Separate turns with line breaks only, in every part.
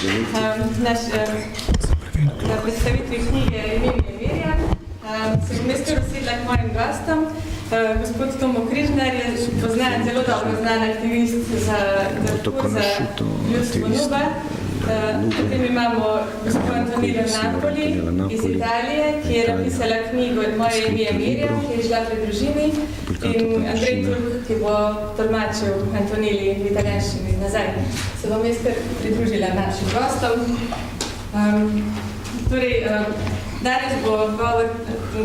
Na predstavitvi knjige Ime mi je Mirjam se bom jaz kar usedla k mojim gostom. Gospod Tomo Križnar je zelo dobro znan aktivist za ljudstvo Nuba. Potem imamo gospod Antonilo Napoli iz Italije, ki je napisala knjigo Moje ime je Mirjam, ki je šla pri družini, in Andrej Turk, ki bo tolmačil Antonili v italijanščini nazaj. Se bom jaz kar pridružila našim gostom. Torej, danes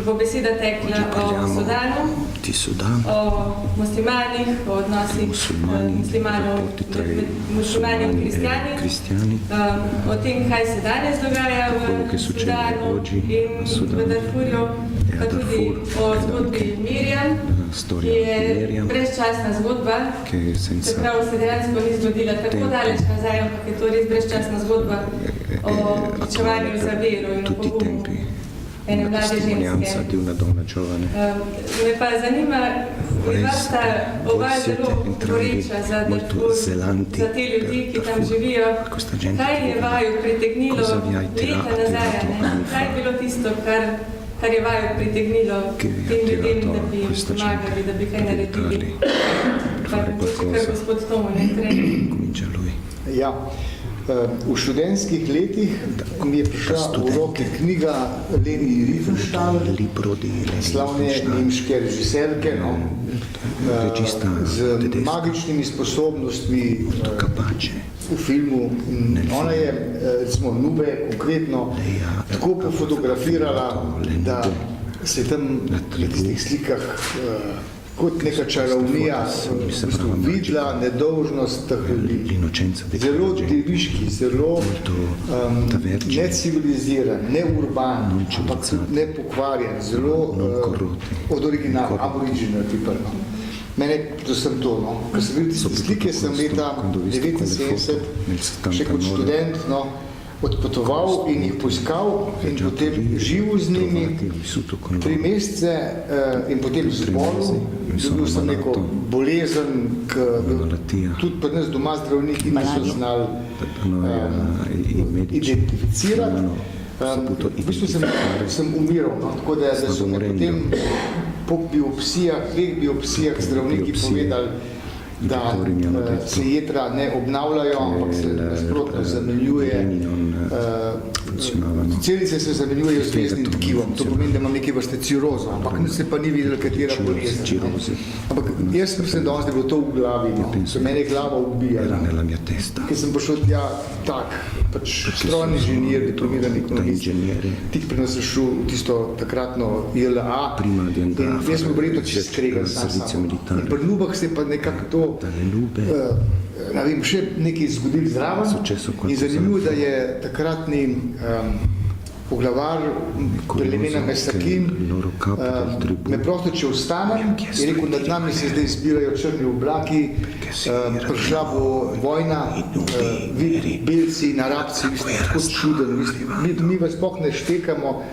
bo beseda tekla o Sudanu, o muslimanih, o odnosih muslimanov in kristjani, o tem, kaj se danes dogaja v Sudanu in v Darfurju, pa tudi o zgodbi Mirjam, ki je brezčasna zgodba, čeprav se dejansko ni zgodila tako daleč nazaj, ampak je to res brezčasna zgodba o pričevanju za vero in o pogumu ene mlade ženske. Me pa zanima, oba zelo goreča za Darfur, za te ljudi, ki tam živijo. Kaj je vaju pritegnilo leta nazaj? Kaj je bilo tisto, kar je vaju pritegnilo tem ljudem, da bi jim pomagali, da bi kaj naredili? Pa kar gospod Tomo ne treni.
Ja. V študentskih letih mi je prišla v roke knjiga Leni Riefenstahl, slavne nemške režiserke, z magičnimi sposobnostmi v filmu. Ona je, recimo, Nube konkretno tako pofotografirala, da se tam na tistih slikah kot neka čarovnija videla nedolžnost teh ljudi. Zelo deviški, zelo neciviliziran, neurban, ampak nepokvarjen, zelo od originala, aboriginal tiparno. Mene predvsem to, ko sem videl tiste slike, sem leta 1979 še kot študent odpotoval in jih poiskal in potem živel z njimi 3 mesece in potem zbolel. Dobil sem neko bolezen, tudi pri nas doma zdravniki niso znali identificirati. V bistvu sem umiral, tako da so me potem po biopsijah, 2 biopsijah zdravniki povedali, da se jedra ne obnavljajo, ampak se nasprotno zamenjuje. Celice se zamenjujejo z veznim tkivom, to pomeni, da imam neke vrste cirozo, ampak se pa ni videlo, katera bolezen. Ampak jaz mislim danes, da je bilo to v glavi, se mene glava ubijala. Ker sem prišel tja tak, strojni inženir, diplomirani ekonomist, tik pri nas šel v tisto takratno ILA in jaz sem verjetno čist skregan sam. In pri Nubah se pa nekako to še nekaj zgodil zraven in zanimivo, da je takratni poglavar plemena Mesakin me prosto, če ostanem, je rekel, nad nami se zdaj zbirajo črni oblaki, prišla bo vojna, vi belci in Arabci, vi ste tako čuden, mi vas sploh ne štekamo,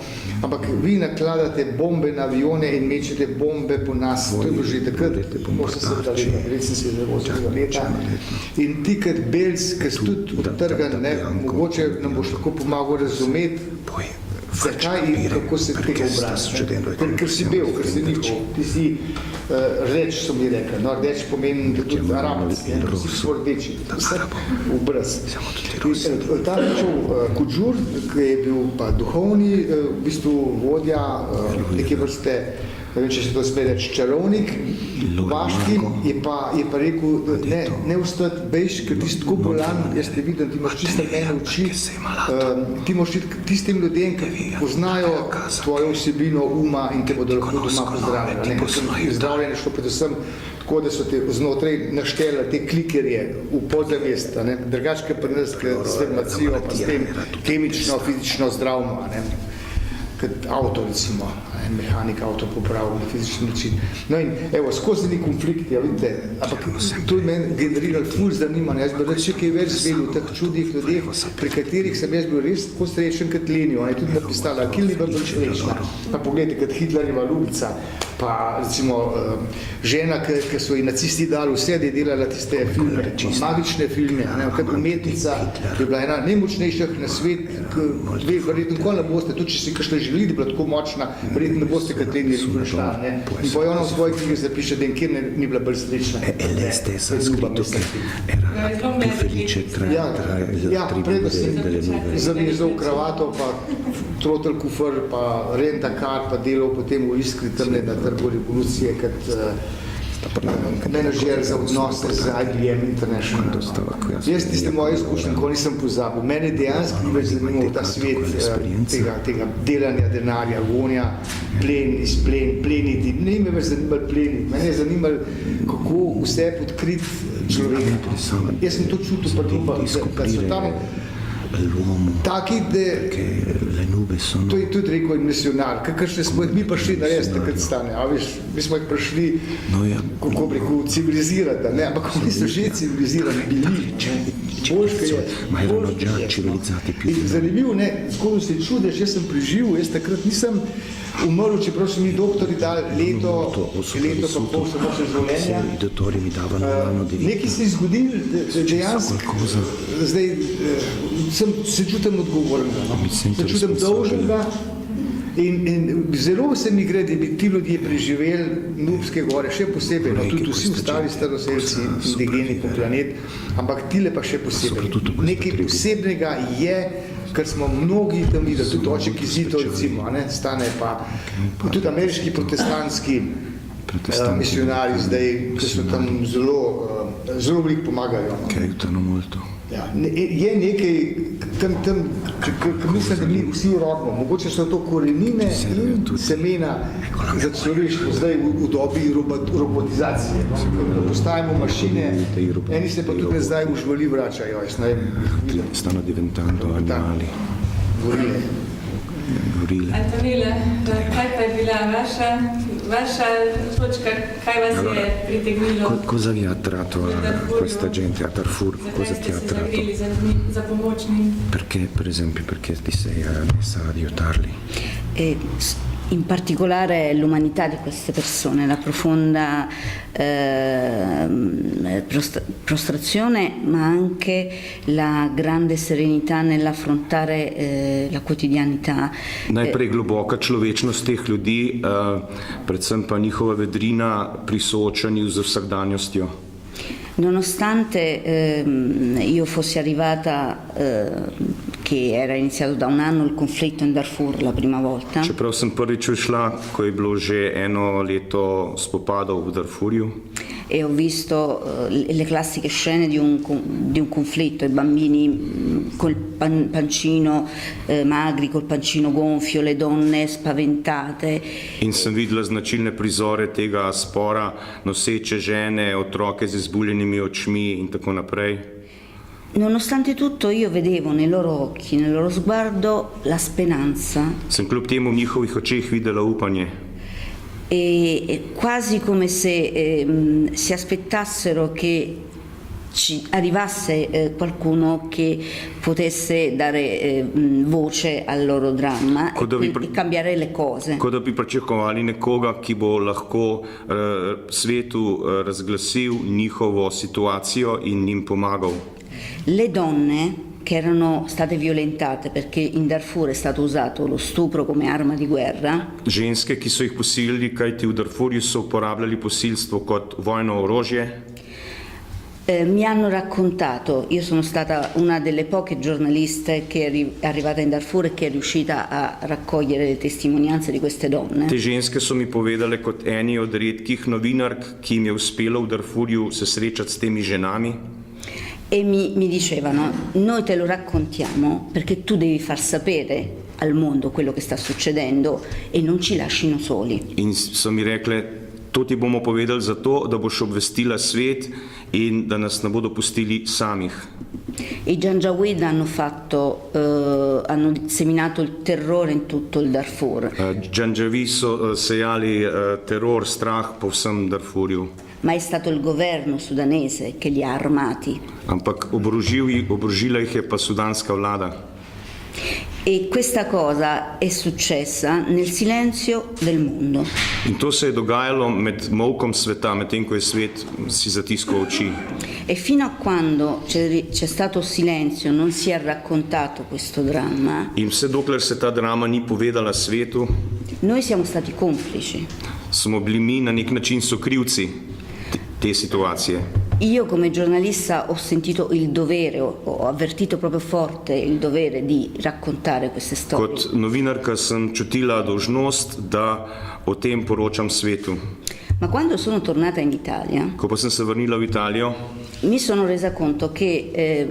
ampak vi nakladate bombe na avione in mečete bombe po nas. To je bilo že takrat, 80 leta. In ti kot belc, ki si tudi odtrgan, mogoče nam boš tako pomagal razumeti, zakaj in kako se tega obrati. Ker si bel, ker si ničo. Ti si rdeč, so mi rekli. No, rdeč pomeni tudi Arabec, si svoj rdeči, vse v brez. Ta rečev Kudžur, ki je bil pa duhovni, v bistvu vodja neke vrste, ne vem, če se to sme reči, čarovnik, vaški, je pa rekel, ne ustati, bejš, ker ti si tako bolan, jaz te vidim, ti imaš čisto mene oči, ti moraš tistim ljudem, ki poznajo tvojo vsebino uma in te bodo lahko doma pozdravljali. Zdravljenje šlo predvsem tako, da so te znotraj naštele te klikerje v podzavest, drugačke pri nas s farmacijo, pa s tem kemično, fizično zdravimo, kot avto recimo, mehanik avto popravil na fizični način. No in evo, skozi ni konflikti, vidite, ampak to je meni generiralo ful zanimanje. Jaz bi reči, kaj več zvedel v teh čudih ljudeh, pri katerih sem jaz bil res tako srečen kot Lenijo. On je tudi napisala, Kill ni bil srečna. Pa pogledajte, kot Hitlerjeva ljubica. pa recimo žena, ki so ji nacisti dali vse, da je delala tiste filme, magične filme, kot umetnica, je bila ena najmočnejših na svet, verjetno nikoli ne boste, tudi če si kakšne želi, da je bila tako močna, verjetno ne boste Katrine našla. In po ona v svojih knjigah zapiše, da nikjer ni bila bolj srečna. Ja, predvsem zavezal kravato, pa trotel kufr, pa renta-kar, pa delal potem v Iskri tamne na trgu revolucije, kot menedžer za odnose z IBM International. Jaz tiste moje izkušnje, ko nisem pozabil. Mene dejansko ni več zanimal ta svet tega delanja denarja, gonja, plen, izplen, pleniti. Ne me več zanimali pleniti. Mene je zanimalo, kako vse podkriti človeka. Jaz sem to čutil pa druga, da so tam taki, da to je tudi rekel misionar, kakšne smo mi prišli na res takrat stane, a veš, mi smo jih prišli, kako bi rekel, civilizirati, ne, ampak oni so že civilizirani bili, boljška je. In zanimivo, ne, zgodno se čudeš, jaz sem preživel, jaz takrat nisem umrl, čeprav so mi doktori dali leto pa pol samo še življenja. Nekaj se je zgodil, dejansko, zdaj se čutim odgovornega, se čutim dolžnega in zelo se mi gre, da bi ti ljudje preživeli Nubske gore, še posebej, tudi vsi ostali staroselci, indigeni po planet, ampak tile pa še posebej. Nekaj posebnega je, ker smo mnogi tam videli, tudi oče Kizito, recimo, stane pa tudi ameriški protestantski misionari zdaj, ki so tam zelo veliko pomagajo. Ja, je nekaj, tam, mislim, da mi vsi rodimo, mogoče so to korenine in semena za človeštvo zdaj v dobi robotizacije, da postajamo mašine, eni se pa tudi zdaj v živali vračajo, jaz ne vem.
Stanno diventando animali.
Gorile. Antonile, kaj pa je bila vaša točka, kaj vas je pritegnilo?
Cosa vi ha attratto a questa gente, a Darfur? Cosa ti ha attratto?
Za pomočni?
Perché, per esempio, perché ti sei messa ad aiutarli?
In particolare l'umanità di queste persone, la profonda prostrazione, ma anche la grande serenità nell'affrontare la quotidianità.
Najprej globoka človečnost teh ljudi, predvsem pa njihova vedrina pri soočanju z vsakdanjostjo.
Nonostante io fossi arrivata, che era iniziato da un anno il conflitto in Darfur la prima volta.
Čeprav sem prvič prišla, ko je bilo že eno leto spopadov v Darfurju.
E ho visto le classiche scene di un conflitto, i bambini col pancino magri, col pancino gonfio, le donne spaventate.
In sem videla značilne prizore tega spora, noseče žene, otroke z izbuljenimi očmi in tako naprej.
Nonostante tutto io vedevo nei loro occhi, nel loro sguardo la speranza.
Sem kljub temu v njihovih očeh videla upanje.
E quasi come se si aspettassero che ci arrivasse qualcuno che potesse dare voce al loro dramma e cambiare le cose.
Kot da bi pričakovali nekoga, ki bo lahko svetu razglasil njihovo situacijo in njim pomagal.
Le donne che erano state violentate, perché in Darfur è stato usato lo stupro come arma di guerra.
Ženske, ki so jih posilili, kajti v Darfurju so uporabljali posilstvo kot vojno orožje.
Mi hanno raccontato, io sono stata una delle poche giornaliste che è arrivata in Darfur e che è riuscita a raccogliere le testimonianze di queste donne.
Te ženske so mi povedale kot eni od redkih novinark, ki jim je uspelo v Darfurju se srečati s temi ženami.
E mi dicevano, noi te lo raccontiamo perché tu devi far sapere al mondo quello che sta succedendo e non ci lascino soli.
In so mi rekle, to ti bomo povedali zato, da boš obvestila svet in da nas ne bodo pustili samih.
I Janjaweed hanno seminato il terrore in tutto il Darfur.
Janjaweed so sejali terror, strah po vsem Darfurju.
Ma è stato il governo sudanese che li ha armati.
Ampak oborožila jih je pa sudanska vlada.
E questa cosa è successa nel silenzio del mondo.
In to se je dogajalo med molkom sveta, medtem ko je svet si zatiskal oči.
E fino a quando c'è stato silenzio, non si è raccontato questo dramma,
In vse dokler se ta drama ni povedala svetu,
noi siamo stati complici.
smo bili mi na nek način sokrivci te situacije.
Io come giornalista ho sentito il dovere, ho avvertito proprio forte il dovere di raccontare queste storie.
Kot novinarka sem čutila dolžnost, da o tem poročam svetu.
Ma quando sono tornata in Italia,
Ko pa sem se vrnila v Italijo,
mi sono resa conto che,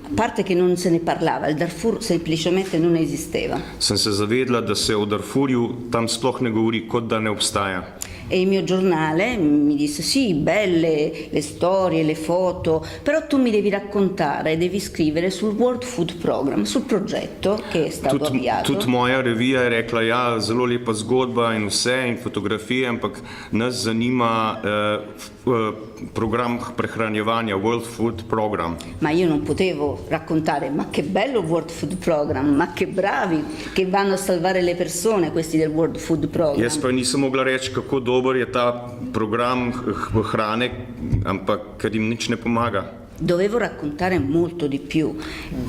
a parte che non se ne parlava, il Darfur semplicemente non esisteva.
sem se zavedla, da se o Darfurju tam sploh ne govori, kot da ne obstaja.
E il mio giornale mi disse sì, belle le storie, le foto, però tu mi devi raccontare, devi scrivere sul World Food Program, sul progetto che è stato avviato.
Tudi moja revija je rekla, ja, zelo lepa zgodba in vse, in fotografije, ampak nas zanima program prehranjevanja, World Food Program.
Ma io non potevo raccontare, ma che bello il World Food Program, ma che bravi, che vanno a salvare le persone questi del World Food Program.
Jaz pa nisem mogla reči, kako dober je ta program hrane, ampak ker jim nič ne pomaga.
Dovevo raccontare molto di più.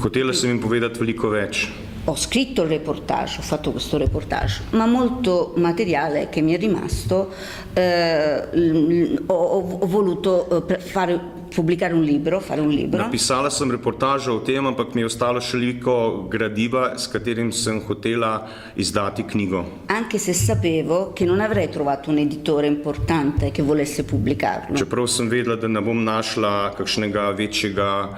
Hotela sem jim povedati veliko več.
Ho scritto il reportage, ho fatto questo reportage, ma molto materiale che mi è rimasto ho voluto pubblicare un libro, fare un libro.
Napisala sem reportažo o tem, ampak mi je ostalo še veliko gradiva, s katerim sem hotela izdati knjigo.
Anche se sapevo che non avrei trovato un editore importante che volesse pubblicarlo.
Čeprav sem vedela, da ne bom našla kakšnega večjega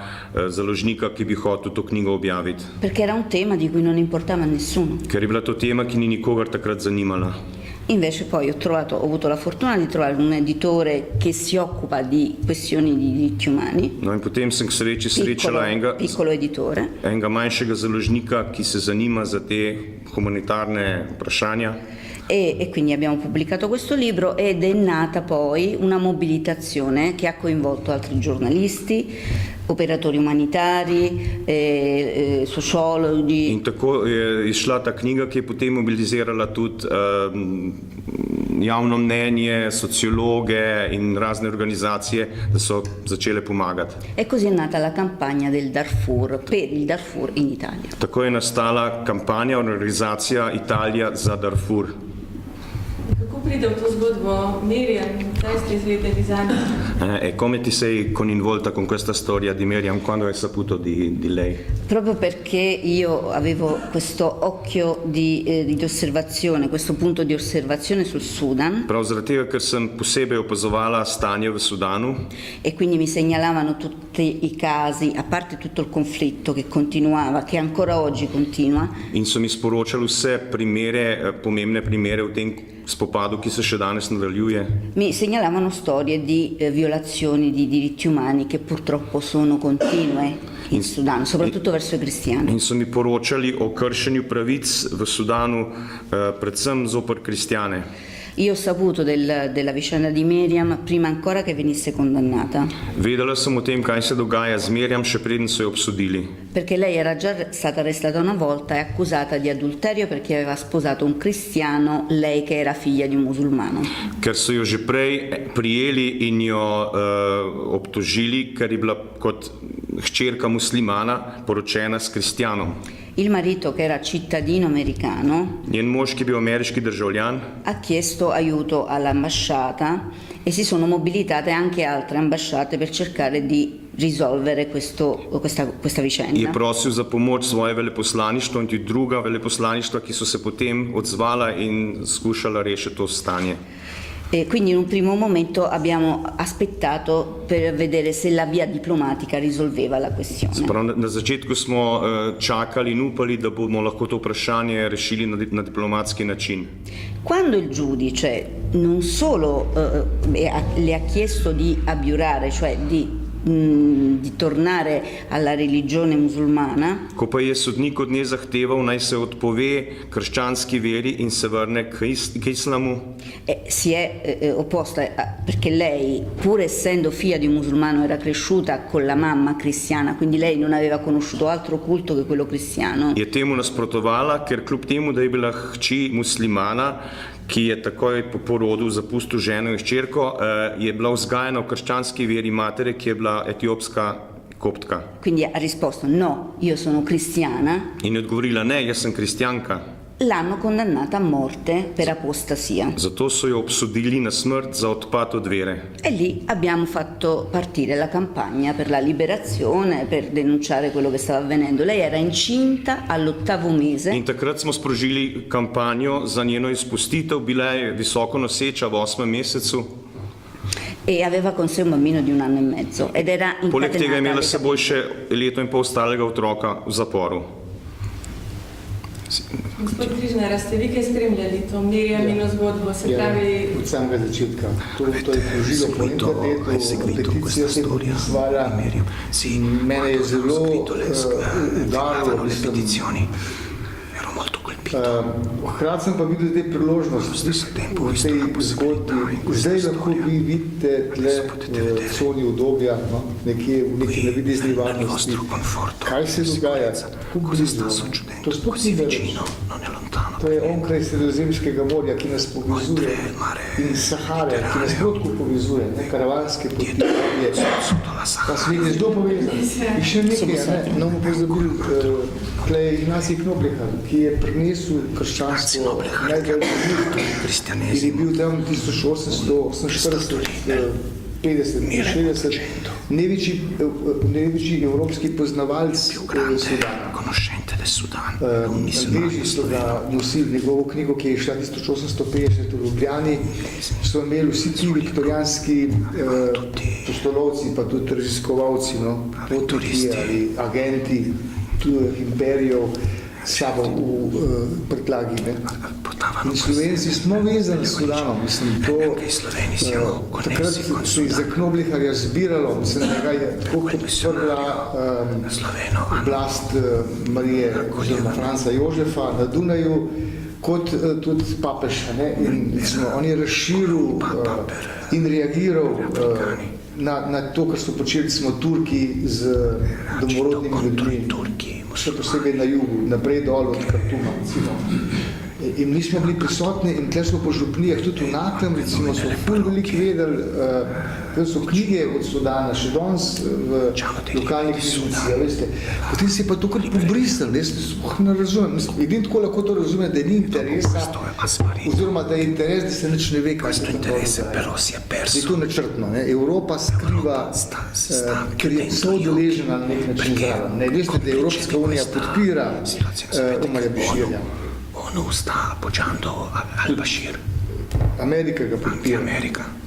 založnika, ki bi hotel to knjigo objaviti.
Perché era un tema di cui non importava a nessuno.
Ker je bila to tema, ki ni nikogar takrat zanimala.
Invece poi ho avuto la fortuna di trovare un editore che si occupa di questioni di diritti umani.
No in potem sem k sreči srečala
piccolo editore.
Enega manjšega založnika, ki se zanima za te humanitarne vprašanja.
E quindi abbiamo pubblicato questo libro ed è nata poi una mobilitazione che ha coinvolto altri giornalisti, operatori umanitari, sociologi.
In tako je izšla ta knjiga, ki je potem mobilizirala tudi javno mnenje, sociologe in razne organizacije, da so začele pomagati.
E così è nata la campagna del Darfur, per il Darfur in Italia.
Tako je nastala kampanja, organizacija Italija za Darfur.
Kako pride v to zgodbo Miriam? Dai ste izvedeli za njo?
Come ti sei coinvolta con questa storia di Miriam? Quando hai saputo di lei?
Proprio perché io avevo questo occhio di osservazione, questo punto di osservazione sul Sudan.
Prav zaradi tega, ker sem posebej opazovala stanje v Sudanu.
E quindi mi segnalavano tutti i casi, a parte tutto il conflitto che continuava, che ancora oggi continua.
In so mi sporočali vse primere, pomembne primere v tem spopadu, ki se še danes nadaljuje.
Mi segnalavano storie di violazioni di diritti umani che purtroppo sono continue in Sudan, soprattutto verso i cristiani.
In so mi poročali o kršenju pravic v Sudanu, predvsem zoper kristjane.
Io ho saputo della vicenda di Miriam prima ancora che venisse condannata.
Vedela sem o tem, kaj se dogaja z Miriam, še preden so jo obsodili.
Perché lei era già stata arrestata una volta e accusata di adulterio perché aveva sposato un cristiano, lei che era figlia di un musulmano.
Ker so jo že prej prijeli in jo obtožili, ker je bila kot hčerka muslimana poročena s kristjanom.
Il marito, che era cittadino americano,
njen mož, ki je bil ameriški državljan,
ha chiesto aiuto all'ambasciata e si sono mobilitate anche altre ambasciate per cercare di risolvere questa vicenda.
Je prosil za pomoč svoje veleposlaništvo in tudi druga veleposlaništva, ki so se potem odzvala in skušala rešiti to stanje.
E quindi in un primo momento abbiamo aspettato per vedere se la via diplomatica risolveva la questione.
Na začetku smo čakali in upali, da bomo lahko to vprašanje rešili na diplomatski način.
Quando il giudice non solo le ha chiesto di abiurare, cioè di di tornare alla religione musulmana.
Ko pa je sodnik od nje zahteval, naj se odpove krščanski veri in se vrne k islamu,
Si è opposta perché lei, pur essendo figlia di un musulmano, era cresciuta con la mamma cristiana, quindi lei non aveva conosciuto altro culto che quello cristiano.
je temu nasprotovala, ker kljub temu, da je bila hči muslimana, ki je takoj po porodu zapustil ženo in hčerko, je bila vzgajana v krščanski veri matere, ki je bila etiopska koptka.
Quindi ha risposto no, io sono cristiana.
In je odgovorila, ne, jaz sem kristjanka.
L'hanno condannata a morte per apostasia.
Zato so jo obsodili na smrt za odpad od vere.
E lì abbiamo fatto partire la campagna per la liberazione, per denunciare quello che stava avvenendo. Lei era incinta all'8° mese.
In takrat smo sprožili kampanjo za njeno izpustitev, bila je visoko noseča v 8. mesecu.
E aveva con sé un bambino di 1 anno e mezzo ed era
Poleg tega je
incatenata
imela
alle
s seboj še leto in pol starega otroka v zaporu.
Gospod Križnar, ste vi kaj spremljali to Mirjamino zgodbo, se pravi...
Od samega začetka. To je krožilo po internetu, peticija se je podpisvala in mene je zelo udarilo. Hkrati sem pa videl te priložnosti v tej zgodbi. Zdaj lahko vi vidite tle v coni udobja, nekje v neki navidezni varnosti. Kaj se dogaja? Kako blizu? To sploh ni več. To je onkraj Sredozemskega morja, ki nas povezuje, in Sahare, ki nas protko povezuje, karavanske poti. Pa svet je zelo povezan. In še nekaj, ne bomo pozabili, tle je Ignacij Knoblihar, ki je prinesel krščanstvo največ in je bil tam 1848, 50, 60, največji evropski poznavalc Sudana. Angliji so ga nosili njegovo knjigo, ki je šla 1850 v Ljubljani, so imeli vsi ti viktorijanski postolovci, pa tudi raziskovalci, potniki ali agenti imperijev, sabo v prtlagi. In Slovenci smo vezani s Sudanom, mislim, takrat se je za Knobliharja zbiralo, mislim, da je tako podprla oblast Marije oziroma Franca Jožefa na Dunaju, kot tudi papež, in on je razširil in reagiral na to, kar so počeli smo Turki z domorodnimi ljudmi, še posebej na jugu, naprej dol od Kartuma, recimo. In mi smo bili prisotni in tle smo po župnijah, tudi v Naklem, recimo, so ful veliko vedeli, da so knjige od Sudana, še danes v lokalnih knjižnicah, veste. Potem se je pa to kar pobrisal, jaz ne razumem. Edin tako lahko to razume, da ni interesa, oziroma da je interes, da se nič ne ve, kaj se tam dogaja. Je to načrtno, Evropa skriva, ker je soudeležena na nek način zraven. Veste, da Evropska unija podpira Omarja Beširja.
Ono sta appoggiando al-Bashir.
Amerika ga podpira.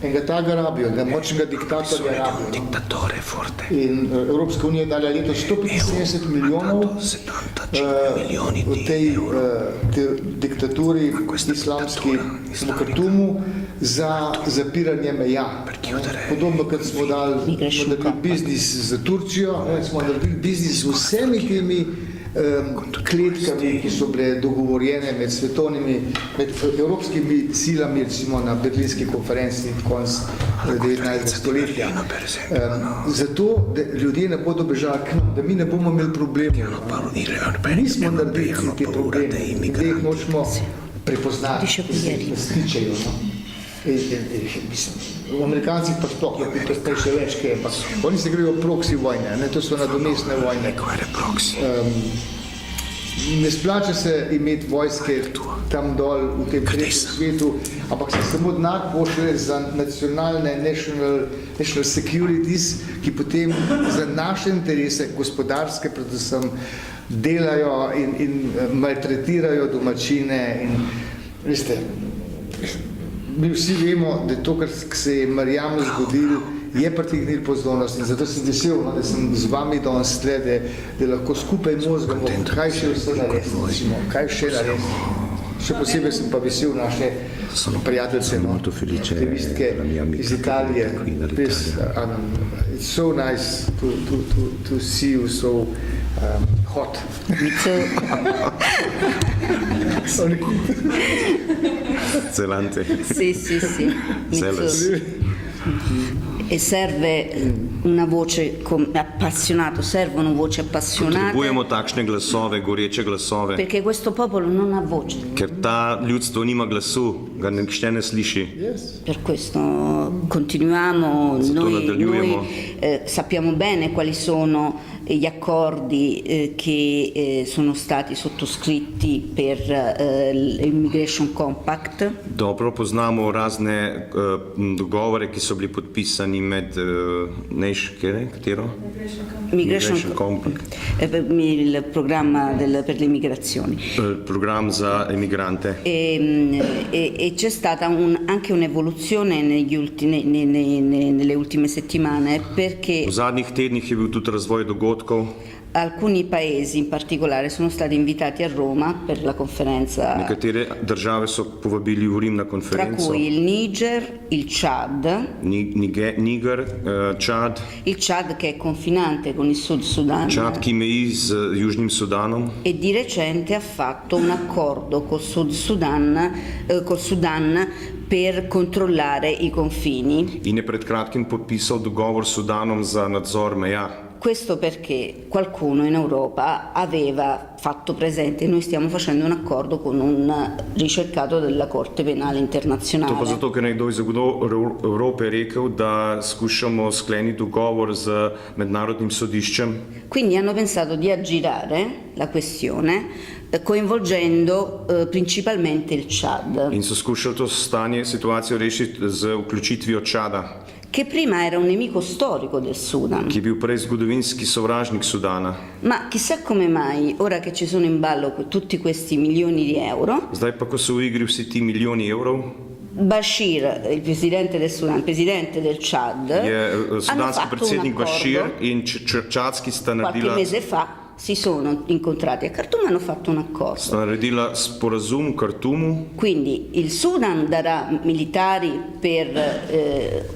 In ga ta ga rabijo, da močnega diktatorja rabijo.
Diktatore forte.
In Evropska unija je dala leto 175 milijonov v tej diktaturi islamski v Kartumu za zapiranje meja. Podobno, kot smo naredili biznis z Turčijo, smo naredili biznis z vsemi temi kletkami, ki so bile dogovorjene med svetovnimi, med evropskimi silami, recimo na berlinski konferenci konc 19. stoletja. Zato, da ljudje ne bodo bežali k nam, da mi ne bomo imeli problemov. Nismo naredili te probleme, da jih nočemo prepoznati, da se stičejo. V Amerikancih pa sploh, to je še več, oni se grejo proksi vojne, to so nadomestne vojne. Ne splača se imeti vojske tam dol v tem tretjem svetu, ampak se samo denar pošlje za nacionalne national securities, ki potem za naše interese, gospodarske predvsem, delajo in maltretirajo domačine in veste, mi vsi vemo, da to, kar se je Marjamu zgodilo, je pritegnil pozornost in zato sem vesel, da sem z vami danes tle, da lahko skupaj mozgamo, kaj še vse naredimo, kaj še naredimo. Še posebej sem pa vesel naše prijateljice, aktivistke iz Italije. It's so nice to see you so hot.
Zelante.
Sì. E serve una voce appassionata, servono voci appassionate.
Potrebujemo takšne glasove, goreče glasove.
Perché questo popolo non ha voce.
Ker ta ljudstvo nima glasu, ga nihče ne sliši.
Per questo continuiamo, noi sappiamo bene quali sono gli accordi che sono stati sottoscritti per l'Immigration Compact.
Dobro poznamo razne dogovore, ki so bili podpisani med katero?
Migration
Compact.
Il programma per le migrazioni.
Program za emigrante.
E c'è stata anche un'evoluzione nelle ultime settimane, perché
V zadnjih tednih je bil tudi razvoj dogodkov.
alcuni paesi in particolare sono stati invitati a Roma per la conferenza,
Nekatere države so povabili v Rim na
tra
konferenco.
cui il Niger, il Chad,
Niger, Čad,
il Chad che è confinante con il Sud Sudan,
Čad, ki meji z Južnim Sudanom.
e di recente ha fatto un accordo col Sudan per controllare i confini.
In je pred kratkim podpisal dogovor s Sudanom za nadzor meja.
Questo perché qualcuno in Europa aveva fatto presente, noi stiamo facendo un accordo con un ricercato della Corte Penale
To pa
Internazionale.
zato, ker nekdo iz Evrope je rekel, da skušamo skleniti dogovor z mednarodnim sodiščem.
Quindi hanno pensato di aggirare la questione coinvolgendo principalmente il Chad,
In so skušali to situacijo rešiti z vključitvijo Čada,
che prima era un nemico storico del Sudan.
ki je bil prej zgodovinski sovražnik Sudana.
Ma chissà come mai, ora che ci sono in ballo tutti questi milioni di euro,
Zdaj pa, ko so v igri vsi ti milijoni evrov,
Bashir, il presidente del Sudan, il presidente del Chad,
je
hanno
sudanski
fatto un
predsednik Bashir
accordo.
in čadski sta
Qualche
naredila,
mese fa si sono incontrati a Khartoum e hanno fatto un accordo.
sporazum v Khartumu.
Quindi il Sudan darà militari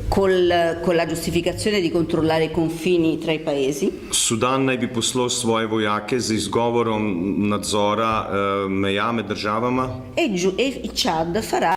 con la giustificazione di controllare i confini tra i paesi.
Sudan naj bi poslal svoje vojake z izgovorom nadzora meja med državama.
E il Chad farà